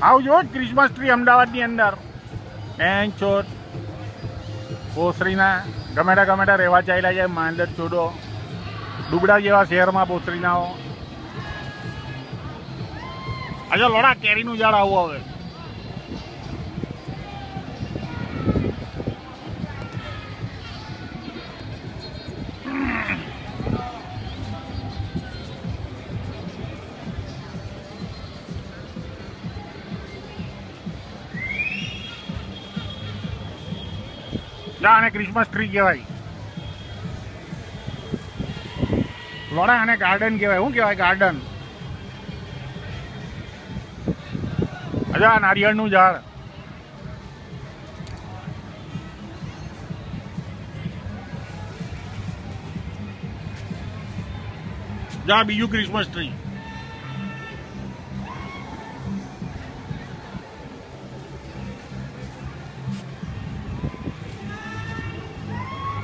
આવજો Christmas tree અમદાવાદની અંદર એન ચોટ બોસરીના ગમેડા રહેવા ચાલ્યા જાય માંડર ચોડો ડુબડા જેવા શહેરમાં બોસરીનાઓ. આજે લોડા કેરીનું ઝાડ આવું હવે. આને ક્રિસમસ ટ્રી કહેવાય લોડા. આને ગાર્ડન કહેવાય. શું કહેવાય? ગાર્ડન. અજા નારિયેળનું ઝાડ. જા બીજું ક્રિસમસ ટ્રી.